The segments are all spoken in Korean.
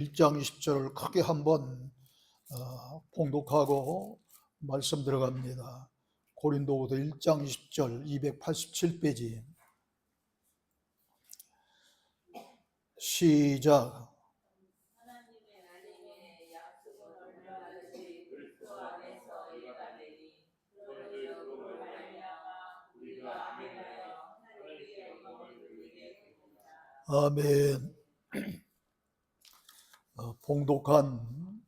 1장 20절을 크게 한번 봉독하고 말씀 들어갑니다. 고린도후서 1장 20절 287페이지 시작. 아멘. 봉독한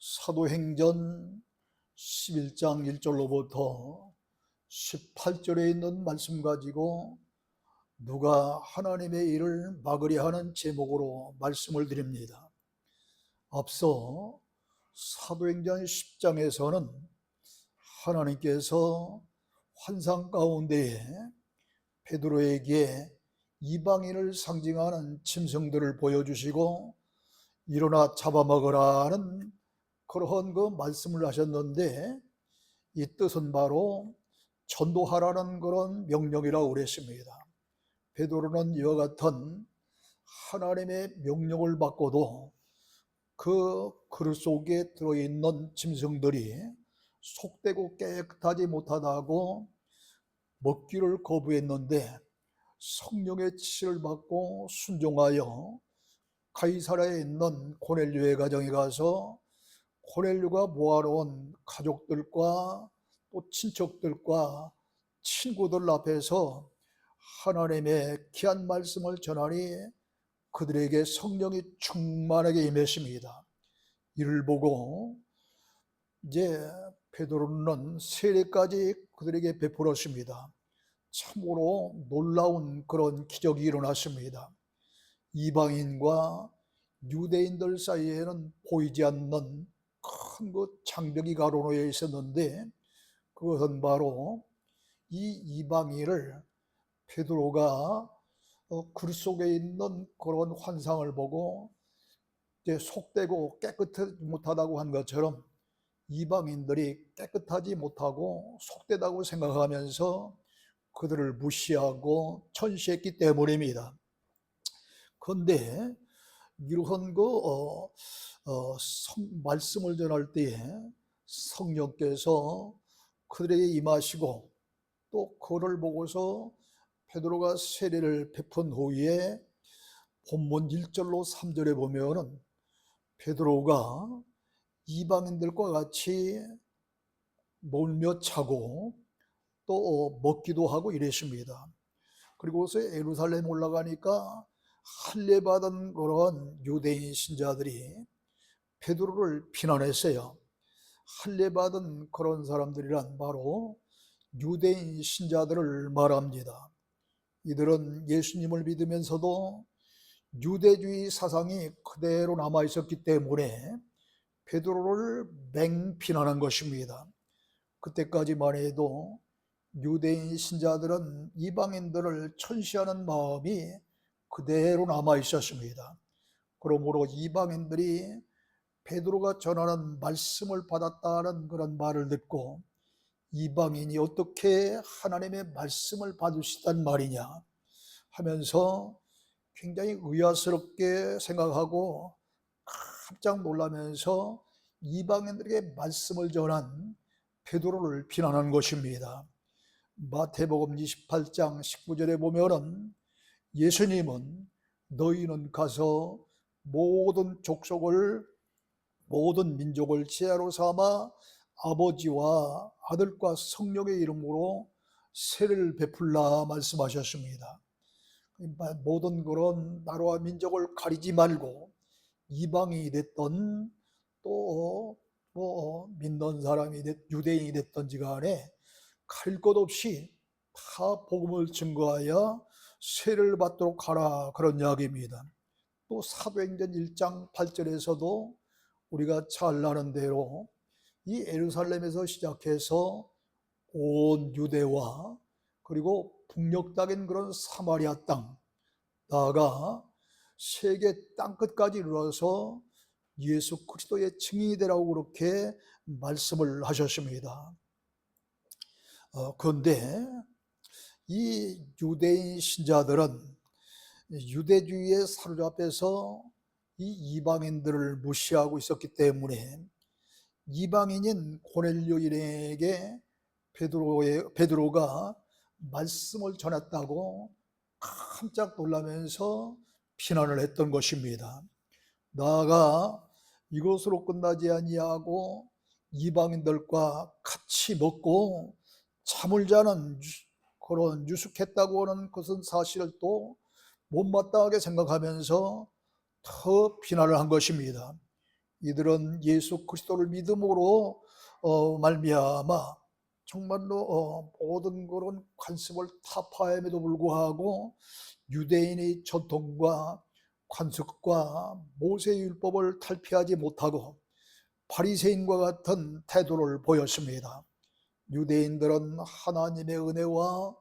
사도행전 11장 1절로부터 18절에 있는 말씀 가지고 누가 하나님의 일을 막으려 하는 제목으로 말씀을 드립니다. 앞서 사도행전 10장에서는 하나님께서 환상 가운데에 베드로에게 이방인을 상징하는 짐승들을 보여주시고 일어나 잡아먹으라는 그러한 그 말씀을 하셨는데, 이 뜻은 바로 전도하라는 그런 명령이라고 그랬습니다. 베드로는 이와 같은 하나님의 명령을 받고도 그 그릇 속에 들어있는 짐승들이 속되고 깨끗하지 못하다고 먹기를 거부했는데, 성령의 지시를 받고 순종하여 가이사랴에 있는 고넬료의 가정에 가서 고넬료가 모아놓은 가족들과 또 친척들과 친구들 앞에서 하나님의 귀한 말씀을 전하니 그들에게 성령이 충만하게 임했습니다. 이를 보고 이제 베드로는 세례까지 그들에게 베풀었습니다. 참으로 놀라운 그런 기적이 일어났습니다. 이방인과 유대인들 사이에는 보이지 않는 큰 그 장벽이 가로놓여 있었는데, 그것은 바로 이 이방인을 베드로가 글 속에 있는 그런 환상을 보고 이제 속되고 깨끗하지 못하다고 한 것처럼 이방인들이 깨끗하지 못하고 속되다고 생각하면서 그들을 무시하고 천시했기 때문입니다. 그런데 이러한 말씀을 전할 때에 성령께서 그들에게 임하시고, 또 그를 보고서 베드로가 세례를 베푼 후에 본문 1절로 3절에 보면은 베드로가 이방인들과 같이 놀며 차고 또 먹기도 하고 이랬습니다. 그리고서 예루살렘 올라가니까 할례받은 그런 유대인 신자들이 베드로를 비난했어요. 할례받은 그런 사람들이란 바로 유대인 신자들을 말합니다. 이들은 예수님을 믿으면서도 유대주의 사상이 그대로 남아 있었기 때문에 베드로를 맹비난한 것입니다. 그때까지만 해도 유대인 신자들은 이방인들을 천시하는 마음이 그대로 남아 있었습니다. 그러므로 이방인들이 베드로가 전하는 말씀을 받았다는 그런 말을 듣고 이방인이 어떻게 하나님의 말씀을 받을 수 있단 말이냐 하면서 굉장히 의아스럽게 생각하고 깜짝 놀라면서 이방인들에게 말씀을 전한 베드로를 비난한 것입니다. 마태복음 28장 19절에 보면은 예수님은 너희는 가서 모든 족속을 모든 민족을 제자로 삼아 아버지와 아들과 성령의 이름으로 세례를 베풀라 말씀하셨습니다. 모든 그런 나라와 민족을 가리지 말고 이방인이 됐던 또 믿는 사람이 유대인이 됐던지 간에 갈 것 없이 다 복음을 증거하여 세례를 받도록 하라, 그런 이야기입니다. 또 사도행전 1장 8절에서도 우리가 잘 아는 대로 이 예루살렘에서 시작해서 온 유대와 그리고 북녘 땅인 그런 사마리아 땅, 나아가 세계 땅끝까지 이르러서 예수 그리스도의 증인이 되라고 그렇게 말씀을 하셨습니다. 그런데 이 유대인 신자들은 유대주의에 사로잡혀서 이 이방인들을 무시하고 있었기 때문에 이방인인 고넬료인에게 베드로가 말씀을 전했다고 깜짝 놀라면서 비난을 했던 것입니다. 나아가 이것으로 끝나지 아니하고 이방인들과 같이 먹고 잠을 자는 그런 유숙했다고 하는 것은 사실을 또 못마땅하게 생각하면서 더 비난을 한 것입니다. 이들은 예수 그리스도를 믿음으로 말미암아 정말로 모든 그런 관습을 타파함에도 불구하고 유대인의 전통과 관습과 모세의 율법을 탈피하지 못하고 바리새인과 같은 태도를 보였습니다. 유대인들은 하나님의 은혜와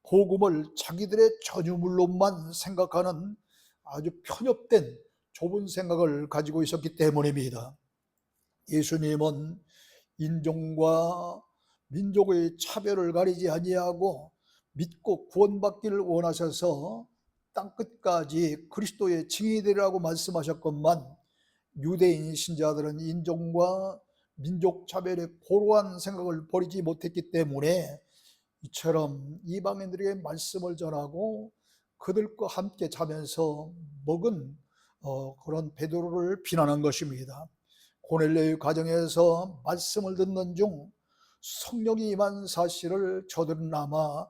복음을 자기들의 전유물로만 생각하는 아주 편협된 좁은 생각을 가지고 있었기 때문입니다. 예수님은 인종과 민족의 차별을 가리지 아니하고 믿고 구원받기를 원하셔서 땅끝까지 그리스도의 증인이 되리라고 말씀하셨건만 유대인 신자들은 인종과 민족 차별의 고루한 생각을 버리지 못했기 때문에 이처럼 이방인들에게 말씀을 전하고 그들과 함께 자면서 먹은 그런 베드로를 비난한 것입니다. 고넬료의 가정에서 말씀을 듣는 중 성령이 임한 사실을 저들은 아마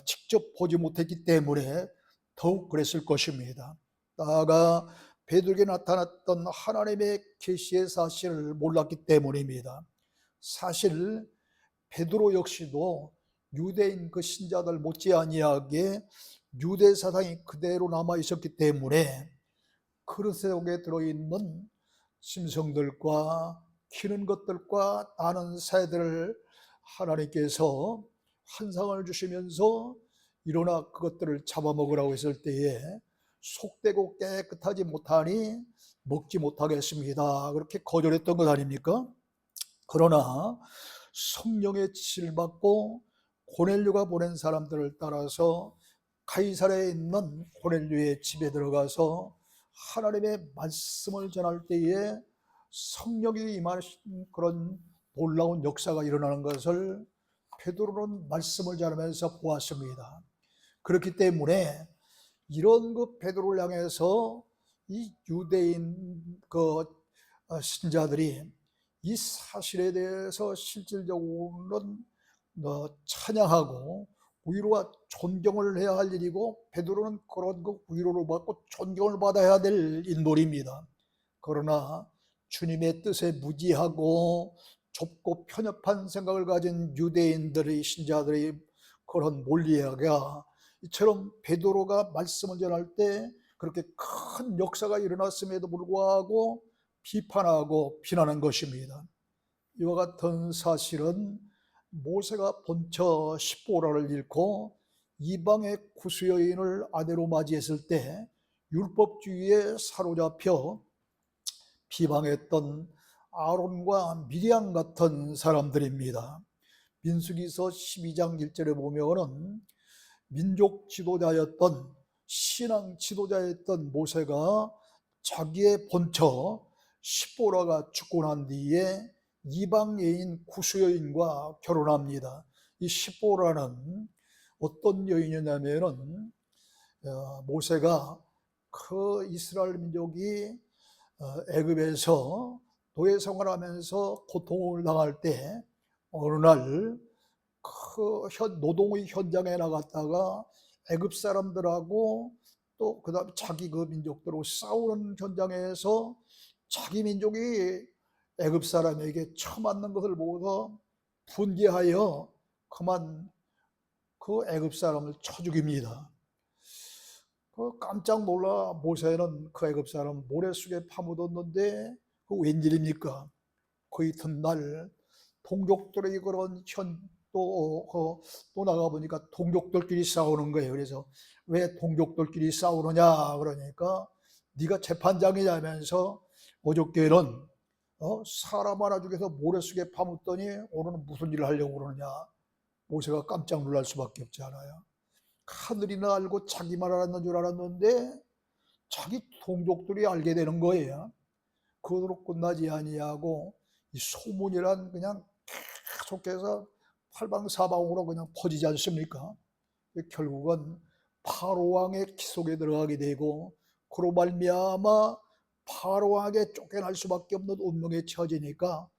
직접 보지 못했기 때문에 더욱 그랬을 것입니다. 나아가 베드로에게 나타났던 하나님의 계시의 사실을 몰랐기 때문입니다. 사실 베드로 역시도 유대인 그 신자들 못지아니하게 유대 사상이 그대로 남아 있었기 때문에 그릇 속에 들어있는 짐승들과 키는 것들과 나는 새들을 하나님께서 환상을 주시면서 일어나 그것들을 잡아먹으라고 했을 때에 속되고 깨끗하지 못하니 먹지 못하겠습니다. 그렇게 거절했던 것 아닙니까? 그러나 성령의 지시를 받고 고넬료가 보낸 사람들을 따라서 가이사랴에 있는 고넬료의 집에 들어가서 하나님의 말씀을 전할 때에 성령이 임하신 그런 놀라운 역사가 일어나는 것을 베드로는 말씀을 전하면서 보았습니다. 그렇기 때문에 이런 그 베드로를 향해서 이 유대인 그 신자들이 이 사실에 대해서 실질적으로는 찬양하고 위로와 존경을 해야 할 일이고 베드로는 그런 그 위로를 받고 존경을 받아야 될 인물입니다. 그러나 주님의 뜻에 무지하고 좁고 편협한 생각을 가진 유대인들의 신자들의 그런 논리가 이처럼 베드로가 말씀을 전할 때 그렇게 큰 역사가 일어났음에도 불구하고 비판하고 비난한 것입니다. 이와 같은 사실은 모세가 본처 십보라를 잃고 이방의 구수 여인을 아내로 맞이했을 때 율법주의에 사로잡혀 비방했던 아론과 미리암 같은 사람들입니다. 민수기서 12장 1절에 보면은 민족 지도자였던 신앙 지도자였던 모세가 자기의 본처 십보라가 죽고 난 뒤에 이방 여인 구수 여인과 결혼합니다. 이 십보라는 어떤 여인이냐면은 모세가 그 이스라엘 민족이 애굽에서 노예 생활하면서 고통을 당할 때 어느 날 그 노동의 현장에 나갔다가 애굽 사람들하고 또 그다음에 자기 그 민족들하고 싸우는 현장에서 자기 민족이 애굽 사람에게 처맞는 것을 보고서 분개하여 그만 그 애굽 사람을 쳐 죽입니다. 그 깜짝 놀라 모세는 그 애굽 사람 모래속에 파묻었는데 그 웬일입니까? 그 이튿날 동족들의 그런 또 나가보니까 동족들끼리 싸우는 거예요. 그래서 왜 동족들끼리 싸우느냐 그러니까 네가 재판장이냐면서 어저께는 사람 하나 죽여서 모래속에 파묻더니 오늘은 무슨 일을 하려고 그러느냐. 모세가 깜짝 놀랄 수밖에 없잖아요. 하늘이나 알고 자기만 알았는 줄 알았는데 자기 동족들이 알게 되는 거예요. 그것으로 끝나지 아니하고 이 소문이란 그냥 계속해서 팔방사방으로 그냥 퍼지지 않습니까? 결국은 바로 왕의 기속에 들어가게 되고 그로 말미암아 바로 왕에게 쫓겨날 수밖에 없는 운명에 처지니까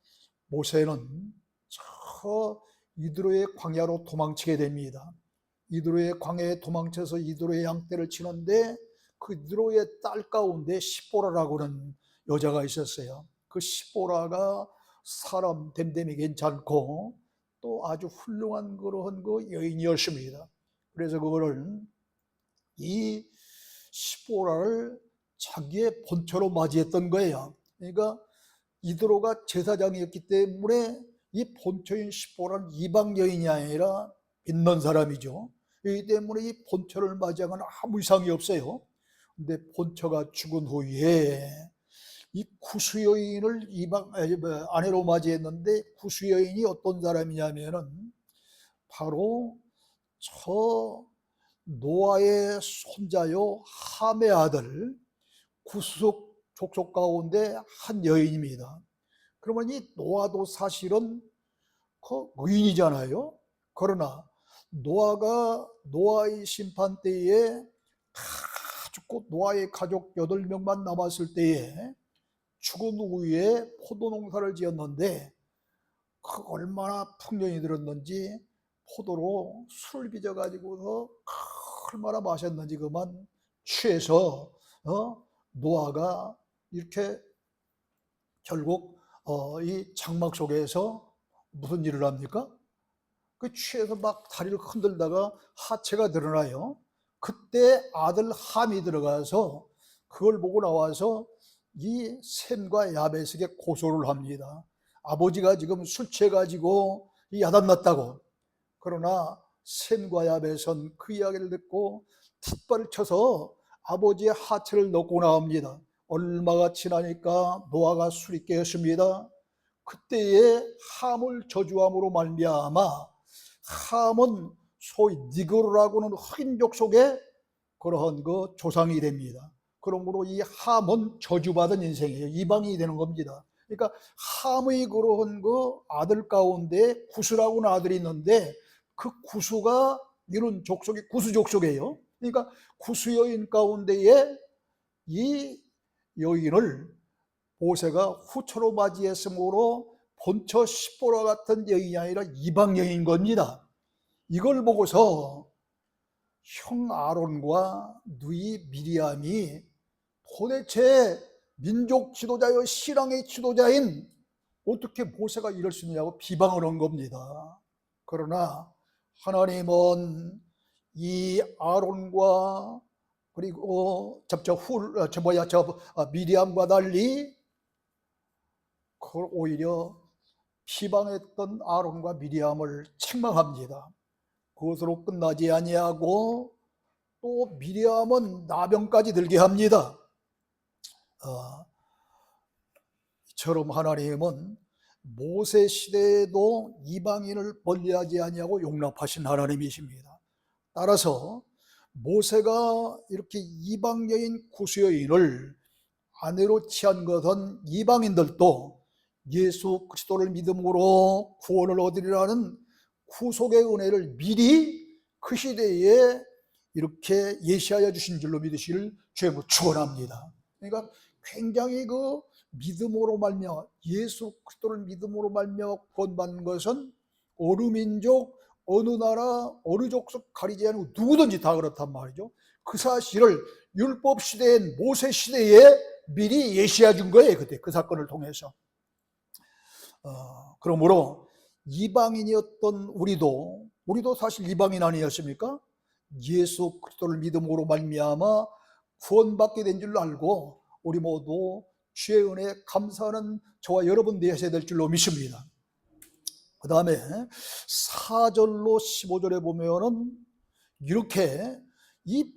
모세는 저 이드로의 광야로 도망치게 됩니다. 이드로의 광야에 도망쳐서 이드로의 양떼를 치는데 그 이드로의 딸 가운데 시보라라고 하는 여자가 있었어요. 그 시보라가 사람 됨됨이 괜찮고 또 아주 훌륭한 그러한 그 여인이었습니다. 그래서 그거를 이 시보라를 자기의 본처로 맞이했던 거예요. 그러니까 이드로가 제사장이었기 때문에 이 본처인 시보라는 이방 여인이 아니라 믿는 사람이죠. 그렇기 때문에 이 본처를 맞이하면 아무 이상이 없어요. 근데 본처가 죽은 후에 이 구수 여인을 이방 아내로 맞이했는데 구수 여인이 어떤 사람이냐면은 바로 저 노아의 손자요 함의 아들 구수 족속 가운데 한 여인입니다. 그러면 이 노아도 사실은 그 의인이잖아요. 그러나 노아의 심판 때에 다 죽고 노아의 가족 8명만 남았을 때에 죽은 후에 포도 농사를 지었는데 그 얼마나 풍년이 들었는지 포도로 술을 빚어가지고서 얼마나 마셨는지 그만 취해서 노아가 이렇게 결국 이 장막 속에서 무슨 일을 합니까? 그 취해서 막 다리를 흔들다가 하체가 드러나요. 그때 아들 함이 들어가서 그걸 보고 나와서 이 셈과 야벳에게 고소를 합니다. 아버지가 지금 술 취해가지고 야단났다고. 그러나 셈과 야벳은 그 이야기를 듣고 뒷발을 쳐서 아버지의 하체를 넣고 나옵니다. 얼마가 지나니까 노아가 술이 깨었습니다. 그때에 함을 저주함으로 말미암아 함은 소위 니그로라고 하는 흑인족 속에 그러한 그 조상이 됩니다. 그러므로 이 함은 저주받은 인생이에요. 이방인이 되는 겁니다. 그러니까 함의 그러한 그 아들 가운데 구수라고 하는 아들이 있는데 그 구수가 이런 족속이 구수 족속이에요. 그러니까 구수 여인 가운데에 이 여인을 모세가 후처로 맞이했으므로 본처 시보라 같은 여인이 아니라 이방 여인인 겁니다. 이걸 보고서 형 아론과 누이 미리암이 도대체 민족 지도자여 신앙의 지도자인 어떻게 모세가 이럴 수 있냐고 비방을 한 겁니다. 그러나 하나님은 이 아론과 그리고 미리암과 달리 그걸 오히려 비방했던 아론과 미리암을 책망합니다. 그것으로 끝나지 아니하고 또 미리암은 나병까지 들게 합니다. 이처럼 하나님은 모세 시대에도 이방인을 멀리하지 아니하고 용납하신 하나님이십니다. 따라서 모세가 이렇게 이방 여인 구수 여인을 아내로 취한 것은 이방인들도 예수 그리스도를 믿음으로 구원을 얻으리라는 구속의 은혜를 미리 그 시대에 이렇게 예시하여 주신 줄로 믿으시기를 주님으로 축원합니다. 그러니까 굉장히 그 믿음으로 말미암아 예수 그리스도를 믿음으로 말미암아 구원받는 것은 어느 민족, 어느 나라, 어느 족속 가리지 않고 누구든지 다 그렇단 말이죠. 그 사실을 율법 시대인 모세 시대에 미리 예시해 준 거예요. 그때 그 사건을 통해서. 그러므로 이방인이었던 우리도 사실 이방인 아니었습니까? 예수 그리스도를 믿음으로 말미암아 구원받게 된 줄 알고 우리 모두 주의 은혜에 감사하는 저와 여러분 되셔야 될 줄로 믿습니다. 그 다음에 4절로 15절에 보면은 이렇게 이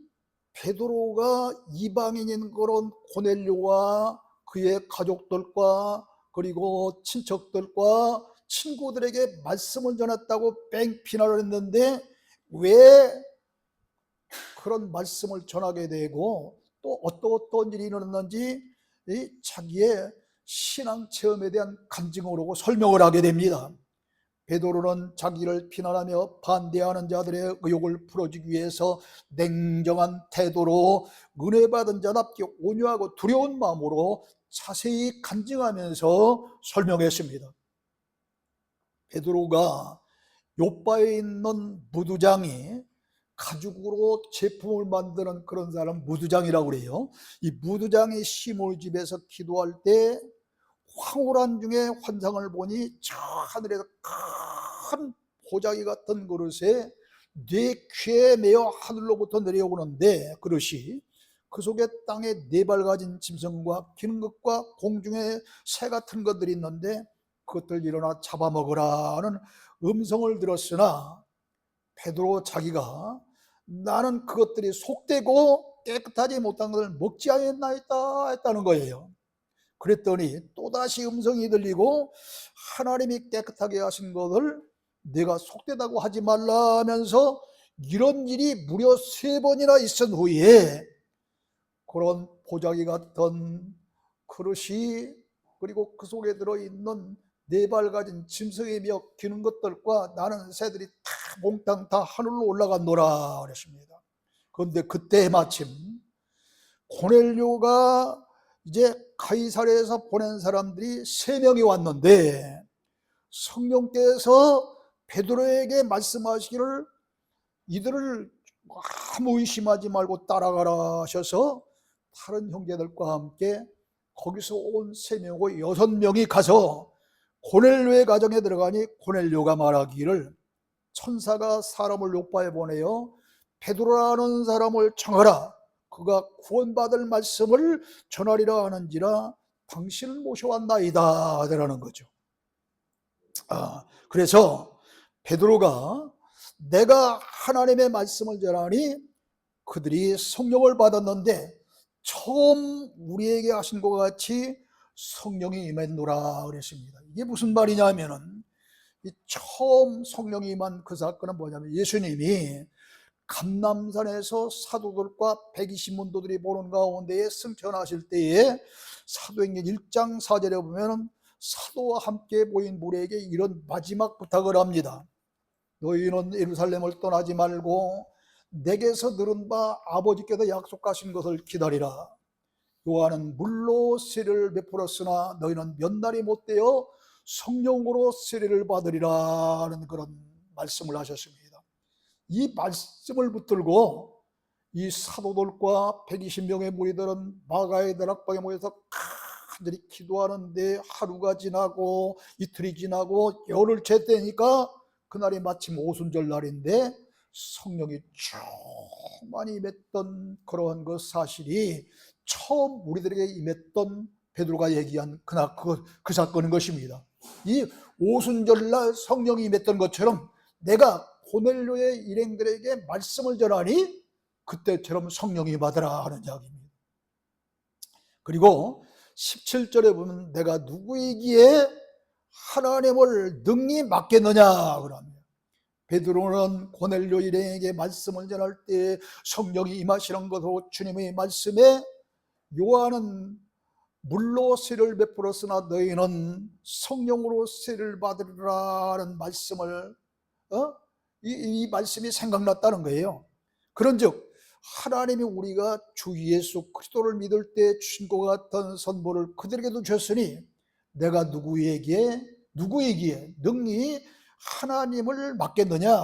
베드로가 이방인인 그런 고넬료와 그의 가족들과 그리고 친척들과 친구들에게 말씀을 전했다고 뺑피난을 했는데 왜 그런 말씀을 전하게 되고 또 어떤 일이 일어났는지 자기의 신앙 체험에 대한 간증으로 설명을 하게 됩니다. 베드로는 자기를 비난하며 반대하는 자들의 의혹을 풀어주기 위해서 냉정한 태도로 은혜 받은 자답게 온유하고 두려운 마음으로 자세히 간증하면서 설명했습니다. 베드로가 요바에 있는 무두장이 가죽으로 제품을 만드는 그런 사람 무두장이라고 그래요. 이 무두장이 시몬집에서 기도할 때 황홀한 중에 환상을 보니 저 하늘에서 큰 보자기 같은 그릇에 네 귀에 매어 하늘로부터 내려오는데 그릇이 그 속에 땅에 네 발 가진 짐승과 기는 것과 공중에 새 같은 것들이 있는데 그것들 일어나 잡아먹으라는 음성을 들었으나 베드로 자기가 나는 그것들이 속되고 깨끗하지 못한 것을 먹지 않았나이다 했다는 거예요. 그랬더니 또다시 음성이 들리고 하나님이 깨끗하게 하신 것을 내가 속되다고 하지 말라면서 이런 일이 무려 3번이나 있은 후에 그런 보자기 같은 그릇이 그리고 그 속에 들어있는 4발 가진 짐승이며 기는 것들과 나는 새들이 다 몽땅 다 하늘로 올라갔노라 그랬습니다. 그런데 그때 마침 고넬료가 이제 가이사랴에서 보낸 사람들이 3명이 왔는데 성령께서 베드로에게 말씀하시기를 이들을 아무 의심하지 말고 따라가라 하셔서 다른 형제들과 함께 거기서 온 3명과 6명이 가서 고넬료의 가정에 들어가니 고넬료가 말하기를 천사가 사람을 요바에 보내어 베드로라는 사람을 청하라. 그가 구원받을 말씀을 전하리라 하는지라 당신을 모셔왔나이다 라는 거죠. 그래서 베드로가 내가 하나님의 말씀을 전하니 그들이 성령을 받았는데 처음 우리에게 하신 것 같이 성령이 임했노라 그랬습니다. 이게 무슨 말이냐면은 처음 성령이 임한 그 사건은 뭐냐면 예수님이 감람산에서 사도들과 120문도들이 보는 가운데에 승천하실 때에 사도행전 1장 4절에 보면 사도와 함께 모인 무리에게 이런 마지막 부탁을 합니다. 너희는 예루살렘을 떠나지 말고 내게서 들은 바 아버지께서 약속하신 것을 기다리라. 요한은 물로 세례를 베풀었으나 너희는 몇 날이 못되어 성령으로 세례를 받으리라는 그런 말씀을 하셨습니다. 이 말씀을 붙들고 이 사도들과 120명의 무리들은 마가의 다락방에 모여서 간절히 기도하는데 하루가 지나고 이틀이 지나고 열흘째 되니까 그날이 마침 오순절 날인데 성령이 충만히 임했던 그러한 그 사실이 처음 우리들에게 임했던 베드로가 얘기한 그날 그 사건인 것입니다. 이 오순절날 성령이 임했던 것처럼 내가 고넬료의 일행들에게 말씀을 전하니 그때처럼 성령이 받으라 하는 이야기입니다. 그리고 17절에 보면 내가 누구이기에 하나님을 능히 맡겠느냐 그럽니다. 베드로는 고넬료 일행에게 말씀을 전할 때 성령이 임하시는 것으로 주님의 말씀에 요한은 물로 세례를 베풀었으나 너희는 성령으로 세례를 받으리라는 말씀을 이 말씀이 생각났다는 거예요. 그런즉 하나님이 우리가 주 예수 그리스도를 믿을 때 주신 것 같은 선물을 그들에게도 줬으니 내가 누구에게 능히 하나님을 맡겠느냐,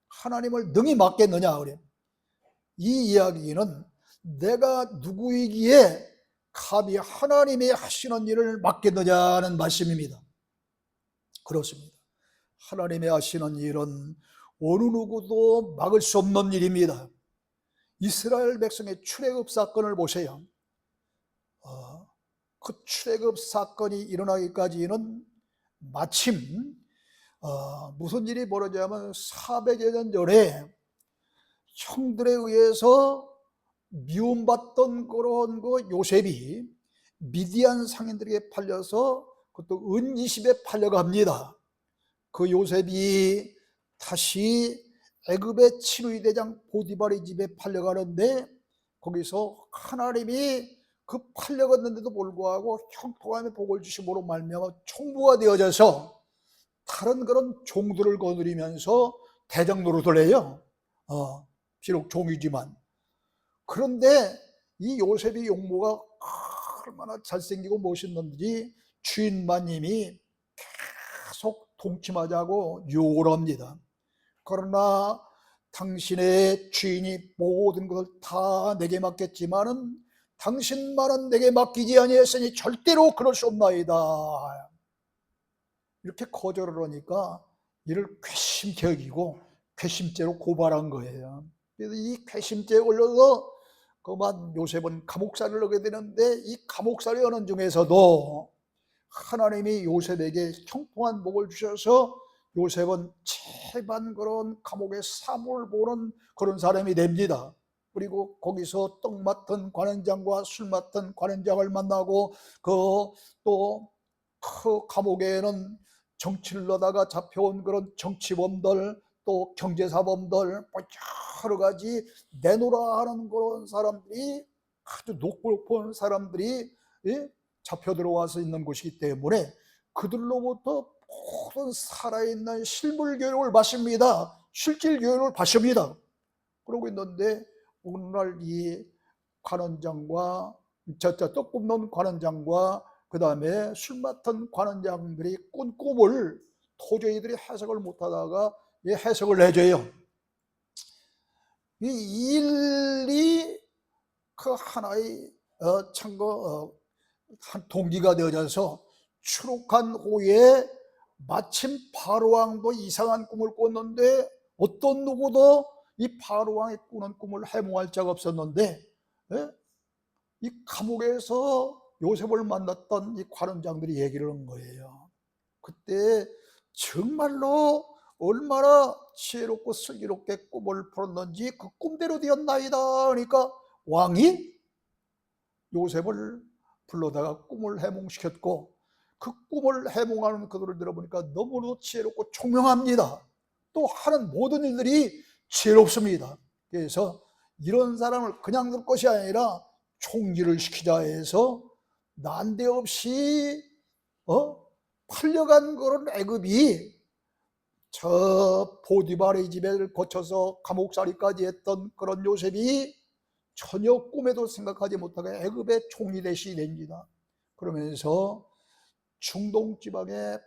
하나님을 능히 맡겠느냐 그래. 이 이야기는 내가 누구이기에 감히 하나님이 하시는 일을 맡겠느냐는 말씀입니다. 그렇습니다. 하나님이 하시는 일은 어느 누구도 막을 수 없는 일입니다. 이스라엘 백성의 출애굽 사건을 보세요. 그 출애굽 사건이 일어나기까지는 마침 무슨 일이 벌어지냐면 400여 년 전에 형들에 의해서 미움받던 그런 그 요셉이 미디안 상인들에게 팔려서 그것도 은 20에 팔려갑니다. 그 요셉이 다시 애굽의 치루이 대장 보디발의 집에 팔려가는데 거기서 하나님이 그 팔려갔는데도 불구하고 형통함의 복을 주심으로 말미암아 총부가 되어져서 다른 그런 종들을 거느리면서 대장 노릇을 해요. 비록 종이지만. 그런데 이 요셉의 용모가 얼마나 잘생기고 멋있는지 주인 마님이 계속 동침하자고 유혹을 합니다. 그러나 당신의 주인이 모든 것을 다 내게 맡겼지만은 당신만은 내게 맡기지 아니했으니 절대로 그럴 수 없나이다. 이렇게 거절을 하니까 이를 괘씸케 여기고 괘씸죄로 고발한 거예요. 그래서 이 괘씸죄에 걸려서 그만 요셉은 감옥살이를 하게 되는데, 이 감옥살이 하는 중에서도 하나님이 요셉에게 형통한 복을 주셔서 요셉은 채반 그런 감옥의 사무를 보는 그런 사람이 됩니다. 그리고 거기서 떡 맡은 관원장과 술 맡은 관원장을 만나고 또 그 감옥에는 정치를 하다가 잡혀온 그런 정치범들, 또 경제사범들, 여러 가지 내노라 하는 그런 사람들이, 아주 높은 사람들이 잡혀 들어와서 있는 곳이기 때문에 그들로부터 모든 살아있는 실물 교육을 받습니다. 실질 교육을 받습니다. 그러고 있는데 오늘날 이 관원장과 떡 굽는 관원장과 그 다음에 술 맡은 관원장들이 꾼 꿈을 도저히들이 해석을 못하다가 해석을 해줘요. 이 일이 그 하나의 한 동기가 되어져서 추록한 후에 마침 바로왕도 이상한 꿈을 꿨는데 어떤 누구도 이 바로왕이 꾸는 꿈을 해몽할 자가 없었는데, 이 감옥에서 요셉을 만났던 이 관원장들이 얘기를 한 거예요. 그때 정말로 얼마나 지혜롭고 슬기롭게 꿈을 풀었는지 그 꿈대로 되었나이다. 그러니까 왕이 요셉을 불러다가 꿈을 해몽시켰고, 그 꿈을 해몽하는 그들을 들어보니까 너무도 지혜롭고 총명합니다. 또 하는 모든 일들이 지혜롭습니다. 그래서 이런 사람을 그냥 둘 것이 아니라 총리를 시키자 해서 난데없이 팔려간 그런 애굽이 저 보디발의 집에 거쳐서 감옥살이까지 했던 그런 요셉이 전혀 꿈에도 생각하지 못하게 애굽의 총리 대신이 됩니다. 그러면서 중동 지방에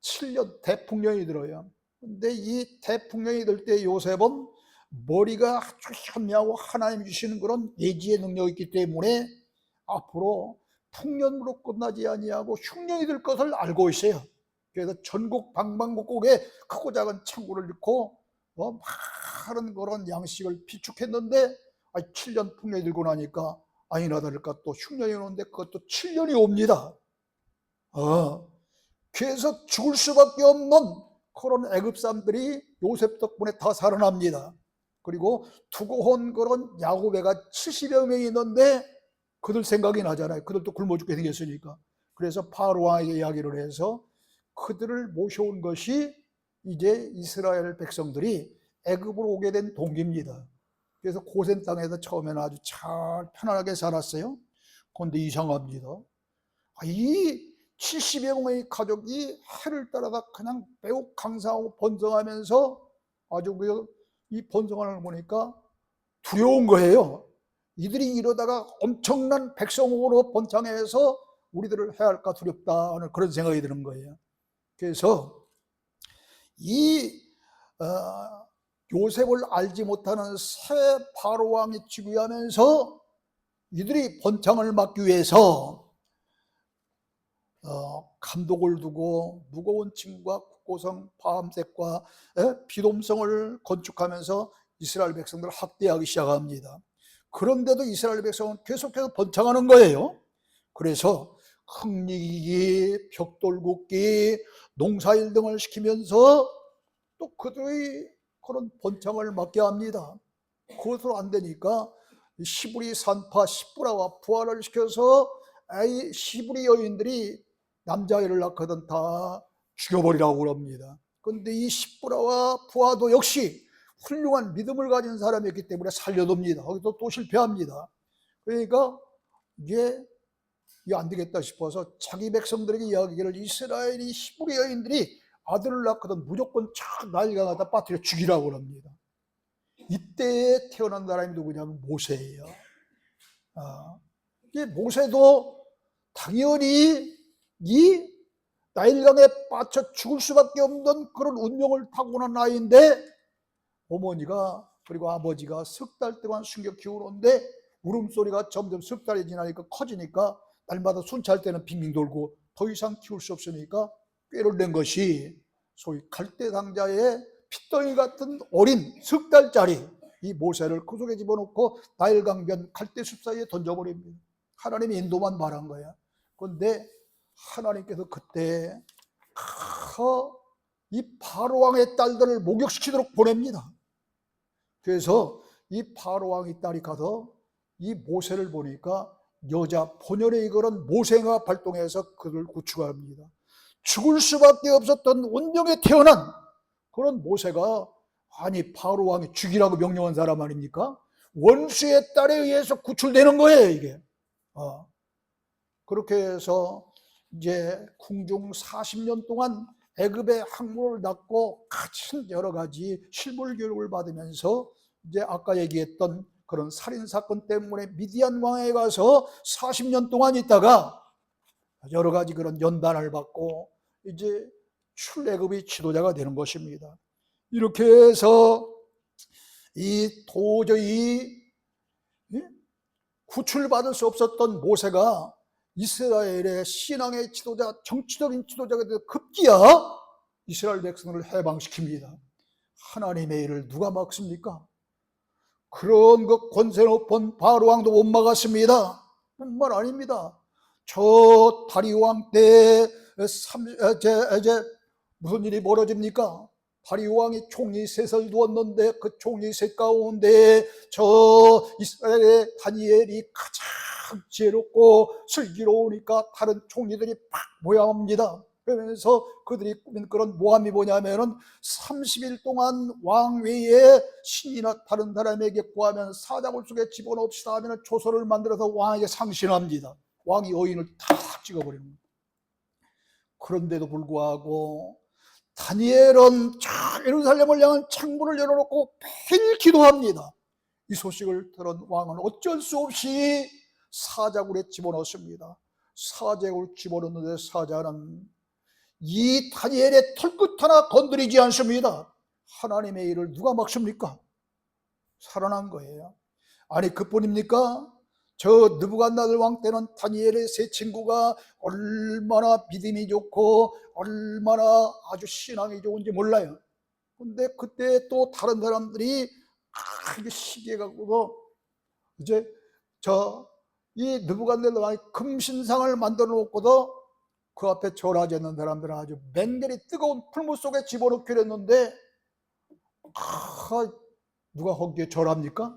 7년 대풍령이 들어요. 근데 이 대풍령이 들 때 요셉은 머리가 아주 현명하고 하나님이 주시는 그런 예지의 능력이 있기 때문에 앞으로 풍년으로 끝나지 아니하고 흉년이 될 것을 알고 있어요. 그래서 전국 방방곡곡에 크고 작은 창고를 넣고 많은 그런 양식을 비축했는데 7년 풍년이 들고 나니까 아니나 다를까 또 흉년이 오는데 그것도 7년이 옵니다. 그래서 죽을 수밖에 없는 그런 애굽 사람들이 요셉 덕분에 다 살아납니다. 그리고 두고 온 그런 야곱애가 70여 명이 있는데 그들 생각이 나잖아요. 그들도 굶어 죽게 생겼으니까. 그래서 바로왕에게 이야기를 해서 그들을 모셔온 것이 이제 이스라엘 백성들이 애굽으로 오게 된 동기입니다. 그래서 고센 땅에서 처음에는 아주 잘 편안하게 살았어요. 그런데 이상합니다. 이 70여 명의 가족이 해를 따라다 그냥 매우 강성하고 번성하면서 아주 이 번성하는 걸 보니까 두려운 거예요. 이들이 이러다가 엄청난 백성으로 번창해서 우리들을 해할까 두렵다는 그런 생각이 드는 거예요. 그래서 이 요셉을 알지 못하는 새 바로왕이 즉위하면서 이들이 번창을 막기 위해서 감독을 두고 무거운 층과 국고성, 밤색과 비돔성을 건축하면서 이스라엘 백성들을 학대하기 시작합니다. 그런데도 이스라엘 백성은 계속해서 번창하는 거예요. 그래서 흙리기, 벽돌 굽기, 농사일 등을 시키면서 또 그들의 그런 번창을 막게 합니다. 그것으로 안 되니까 시브리 산파 시브라와 부하를 시켜서 시브리 여인들이 남자아이를 낳거든 다 죽여버리라고 그럽니다. 그런데 이 시브라와 부하도 역시 훌륭한 믿음을 가진 사람이었기 때문에 살려둡니다. 거기서 또 실패합니다. 그러니까 이게 안 되겠다 싶어서 자기 백성들에게 이야기를, 이스라엘이 히브리 여인들이 아들을 낳거든 무조건 쫙 나일강 갖다 빠뜨려 죽이라고 합니다. 이때에 태어난 사람이 누구냐면 모세예요. 이 모세도 당연히 이 나일강에 빠져 죽을 수밖에 없는 그런 운명을 타고난 아이인데, 어머니가 그리고 아버지가 석 달 동안 숨겨 키우는데 울음소리가 점점 석 달이 지나니까 커지니까 날마다 순찰 때는 빙빙 돌고 더 이상 키울 수 없으니까 꾀를 낸 것이 소위 갈대 상자의 핏덩이 같은 어린 석 달짜리 이 모세를 그 속에 집어넣고 나일강변 갈대숲 사이에 던져버립니다. 하나님의 인도만 말한 거야. 그런데 하나님께서 그때 이 바로왕의 딸들을 목욕시키도록 보냅니다. 그래서 이 바로왕의 딸이 가서 이 모세를 보니까 여자 본연의 그런 모세가 발동해서 그를 구출합니다. 죽을 수밖에 없었던 운명에 태어난 그런 모세가, 아니 바로왕이 죽이라고 명령한 사람 아닙니까? 원수의 딸에 의해서 구출되는 거예요 이게. 그렇게 해서 이제 궁중 40년 동안 애굽의 학문을 닦고 같은 여러 가지 실물 교육을 받으면서 이제 아까 얘기했던 그런 살인 사건 때문에 미디안 왕에 가서 40년 동안 있다가 여러 가지 그런 연단을 받고 이제 출애굽의 지도자가 되는 것입니다. 이렇게 해서 이 도저히 구출받을 수 없었던 모세가 이스라엘의 신앙의 지도자, 정치적인 지도자가 되어 급기야 이스라엘 백성을 해방시킵니다. 하나님의 일을 누가 막습니까? 그런 그 권세 높은 바로왕도 못 막았습니다. 뿐만 아닙니다. 저 다리왕 때 이제 무슨 일이 벌어집니까? 다리왕이 총리 셋을 두었는데 그 총리 셋 가운데 저 이스라엘의 다니엘이 가장 지혜롭고 슬기로우니까 다른 총리들이 막 모여옵니다. 그러면서 그들이 꾸민 그런 모함이 뭐냐면은 30일 동안 왕 외에 신이나 다른 사람에게 구하면 사자굴 속에 집어넣읍시다 하면 조서를 만들어서 왕에게 상신합니다. 왕이 여인을 다 찍어버리는 겁니다. 그런데도 불구하고 다니엘은 예루살렘을 향한 창문을 열어놓고 매일 기도합니다. 이 소식을 들은 왕은 어쩔 수 없이 사자굴에 집어넣습니다. 사자굴 집어넣는데 사자는 이 다니엘의 털끝 하나 건드리지 않습니다. 하나님의 일을 누가 막습니까? 살아난 거예요. 아니 그뿐입니까? 저 느부갓네살 왕 때는 다니엘의 세 친구가 얼마나 믿음이 좋고 얼마나 아주 신앙이 좋은지 몰라요. 근데 그때 또 다른 사람들이 시기해 갖고 이제 이 느부갓네살 왕이 금신상을 만들어 놓고도 그 앞에 절하지 않는 사람들은 아주 맹렬히 뜨거운 풀무 속에 집어넣기로 했는데 누가 거기에 절합니까?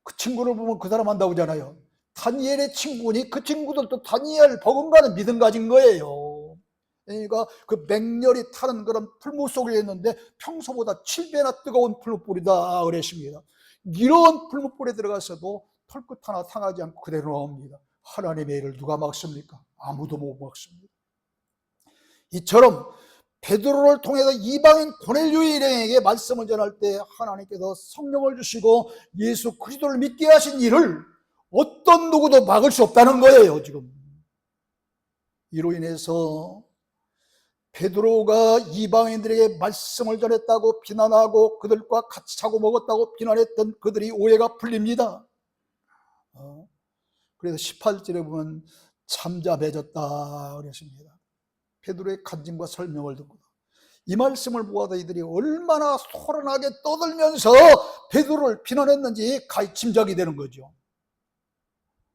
그 친구를 보면 그 사람 한다고 하잖아요. 다니엘의 친구니 그 친구들도 다니엘 버금가는 믿음 가진 거예요. 그러니까 그 맹렬히 타는 그런 풀무 속에 있는데 평소보다 7배나 뜨거운 풀무불이다 그랬습니다. 이런 풀무불에 들어가서도 털끝 하나 상하지 않고 그대로 나옵니다. 하나님의 일을 누가 막습니까? 아무도 못 막습니다. 이처럼 베드로를 통해서 이방인 고넬료 일행에게 말씀을 전할 때 하나님께서 성령을 주시고 예수 그리스도를 믿게 하신 일을 어떤 누구도 막을 수 없다는 거예요. 지금 이로 인해서 베드로가 이방인들에게 말씀을 전했다고 비난하고 그들과 같이 자고 먹었다고 비난했던 그들이 오해가 풀립니다. 그래서 18절에 보면 잠잠해졌다 그랬습니다. 베드로의 간증과 설명을 듣고 이 말씀을 보아도 이들이 얼마나 소란하게 떠들면서 베드로를 비난했는지 가히 짐작이 되는 거죠.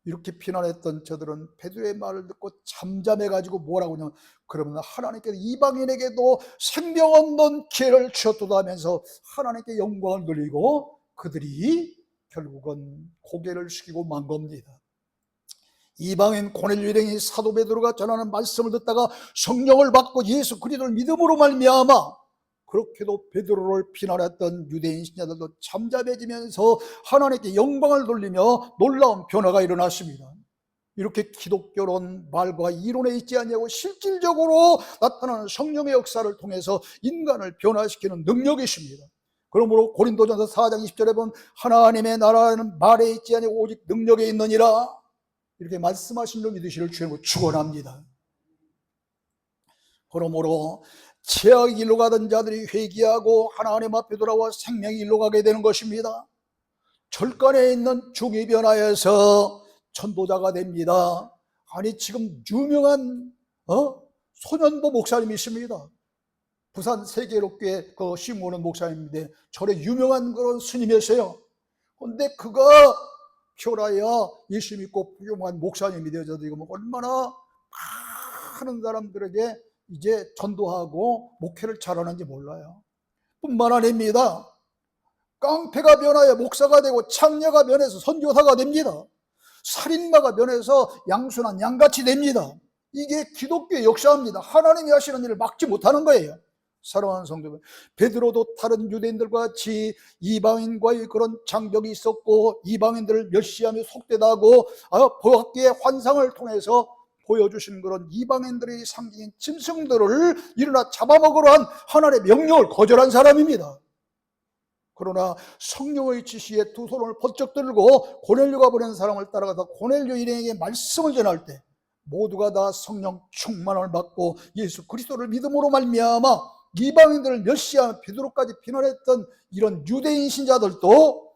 이렇게 비난했던 저들은 베드로의 말을 듣고 잠잠해가지고 뭐라고 하냐면, 그러면 하나님께서 이방인에게도 생명 없는 기회를 주셨도다 하면서 하나님께 영광을 돌리고 그들이 결국은 고개를 숙이고 만 겁니다. 이방인 고넬료 일행이 사도 베드로가 전하는 말씀을 듣다가 성령을 받고 예수 그리스도를 믿음으로 말미암아 그렇게도 베드로를 비난했던 유대인 신자들도 잠잠해지면서 하나님께 영광을 돌리며 놀라운 변화가 일어났습니다. 이렇게 기독교론 말과 이론에 있지 않냐고 실질적으로 나타나는 성령의 역사를 통해서 인간을 변화시키는 능력이 있습니다. 그러므로 고린도전서 4장 20절에 보면 하나님의 나라는 말에 있지 아니하고 오직 능력에 있느니라, 이렇게 말씀하신 줄 믿으시를 주님으로 축원합니다. 그러므로 죄악의 길로 가던 자들이 회개하고 하나님 앞에 돌아와 생명의 길로 가게 되는 것입니다. 절간에 있는 중이 변화해서 전도자가 됩니다. 아니, 지금 유명한 소년보 목사님이 있습니다. 부산 세계롭게 그 심우는 목사님인데 절에 유명한 그런 스님이었어요. 그런데 그가 표라야 예수 믿고 부유한 목사님이 되어서 지금 얼마나 많은 사람들에게 이제 전도하고 목회를 잘하는지 몰라요. 뿐만 아닙니다. 깡패가 변하여 목사가 되고 창녀가 변해서 선교사가 됩니다. 살인마가 변해서 양순한 양같이 됩니다. 이게 기독교의 역사입니다. 하나님이 하시는 일을 막지 못하는 거예요. 사랑하는 성도들, 베드로도 다른 유대인들과 같이 이방인과의 그런 장벽이 있었고 이방인들을 멸시하며 속되다고 보았기에 환상을 통해서 보여주신 그런 이방인들의 상징인 짐승들을 일어나 잡아먹으러 한 하나님의 명령을 거절한 사람입니다. 그러나 성령의 지시에 두 손을 번쩍 들고 고넬료가 보낸 사람을 따라가서 고넬료 일행에게 말씀을 전할 때 모두가 다 성령 충만을 받고 예수 그리스도를 믿음으로 말미암아 이방인들을 멸시하며 베드로까지 비난했던 이런 유대인 신자들도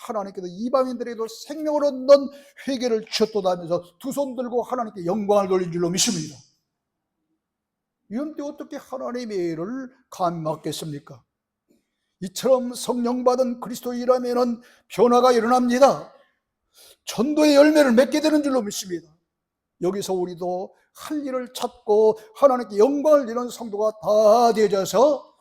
하나님께서 이방인들에게도 생명을 얻는 회개를 주셨도다 하면서 두 손 들고 하나님께 영광을 돌린 줄로 믿습니다. 이런 때 어떻게 하나님의 일을 감히 막겠습니까? 이처럼 성령 받은 그리스도인이라면 변화가 일어납니다. 전도의 열매를 맺게 되는 줄로 믿습니다. 여기서 우리도 할 일을 찾고 하나님께 영광을 이루는 성도가 다 되어져서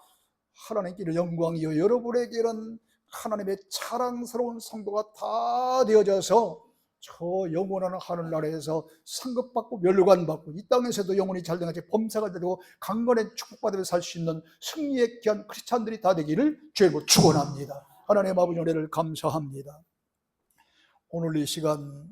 하나님께 영광이요 여러분에게는 하나님의 자랑스러운 성도가 다 되어져서 저 영원한 하늘나라에서 상급받고 멸류관 받고 이 땅에서도 영혼이 잘된 같이 범사가 되고 강건한 축복받으며 살 수 있는 승리의 귀한 크리스찬들이 다 되기를 주님으로 축원합니다. 하나님 아버지 은혜를 감사합니다. 오늘 이 시간